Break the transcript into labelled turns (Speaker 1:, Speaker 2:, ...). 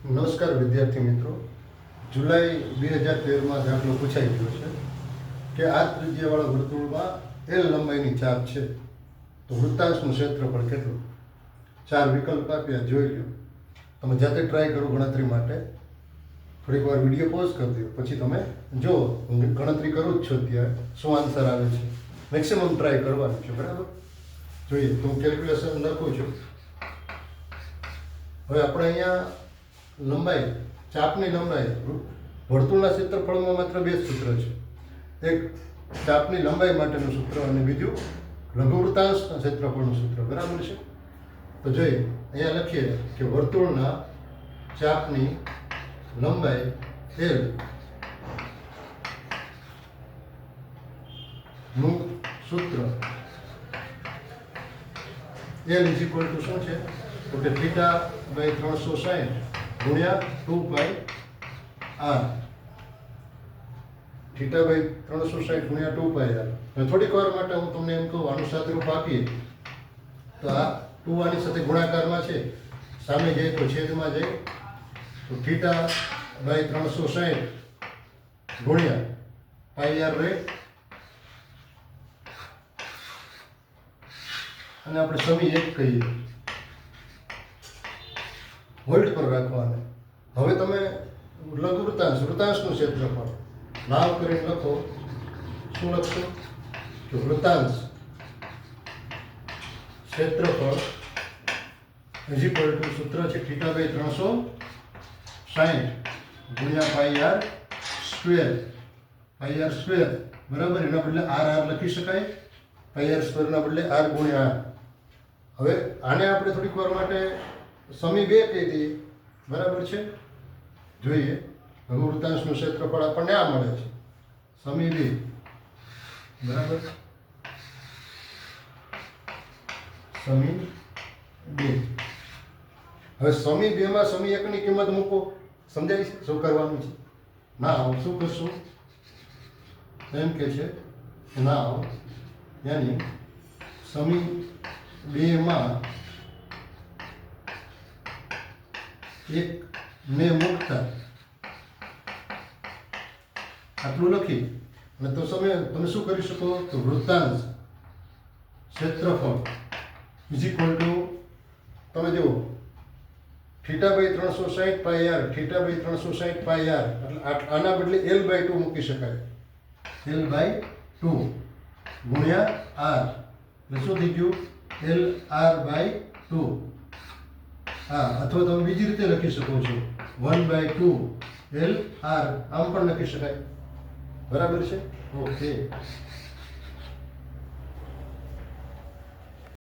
Speaker 1: નમસ્કાર વિદ્યાર્થી મિત્રો, જુલાઈ 2013માં દાખલો પૂછાઈ ગયો છે કે આ ત્રિજ્યાવાળા વર્તુળમાં એલ લંબાઈની ચાપ છે તો વૃત્તાંશનું ક્ષેત્રફળ કેટલું. 4 વિકલ્પ આપ્યા, જોઈ લો. તમે જાતે ટ્રાય કરો ગણતરી માટે. થોડીક વાર વિડીયો પોઝ કરી દો, પછી તમે જો હું ગણતરી કરું જ છું ત્યારે શું આન્સર આવે છે. મેક્સિમમ ટ્રાય કરવાનું છે, બરાબર. જોઈએ તો હું કેલ્ક્યુલેશન લખું છું. હવે આપણે અહીંયા લંબાઈ, ચાપની લંબાઈ, વર્તુળના ક્ષેત્રફળમાં માત્ર બે સૂત્ર છે. એક ચાપની લંબાઈ માટેનું સૂત્ર અને બીજું લઘુવૃત્તાંશના ક્ષેત્રફળનું સૂત્ર, બરાબર છે. તો જોઈએ અહીંયા લખીએ કે વર્તુળના ચાપની લંબાઈ L નું સૂત્ર L ઇઝ ઇક્વલ ટુ શું છે તો કે થીટા બાય 360 ગુણ્યા 2 r. થીટા બાય 360 ગુણ્યા 2 r. હવે થોડીક વાર માટે હું તમને એમ કહું, આનું સાદુરૂપ આપીએ તો આ 2 આની સાથે ગુણાકારમાં છે, સામે જાય તો છેદમાં જાય, તો થીટા બાય 360 ગુણ્યા પાઈ r રહે અને આપણે સમી 1 કહીએ, વોલ્ટ પર રાખવાને. હવે તમે વૃત્તાંશનું ક્ષેત્રફળ ભાગ કરીને લખો. શું લખશો કે વૃત્તાંશ ક્ષેત્રફળ ઇઝ ઇક્વલ ટુ સૂત્ર છે થીટા બાય 360 ગુણ્યા પાઈ r સ્ક્વેર. પાઈ r સ્ક્વેર, બરાબર. એના બદલે r લખી શકાય. પાઈ r સ્ક્વેરના બદલે r ગુણ્યા r. હવે આને આપણે થોડીક વાર માટે સમી 2 કહી દઈએ, બરાબર છે. જોઈએ હવે વૃત્તાંશનું ક્ષેત્રફળ આપણને આ મળે છે, સમી 2, બરાબર. સમી 2. હવે સમી 2 માં સમી 1 ની કિંમત મૂકો. સમજાય છે શું કરવાનું છે? ના, શું કરશું? એમ કે છે ના, યાની સમી 2 માં 1 ને મૂકતા આટલું લખી અને તો તમે શું કરી શકો તો વૃત્તાંશ ક્ષેત્રફળ ઇઝ ઇક્વલ ટુ, તમે જુઓ, theta by 360 pi r, theta by 360 pi r, એટલે આના બદલે l બાય 2 મૂકી શકાય. l બાય 2 ગુણ્યા r, એટલે શું થઈ ગયું? l r by 2. હા, અથવા તમે બીજી રીતે લખી શકો છો, 1 બાય 2 l r, આમ પણ લખી શકાય, બરાબર છે. ઓકે.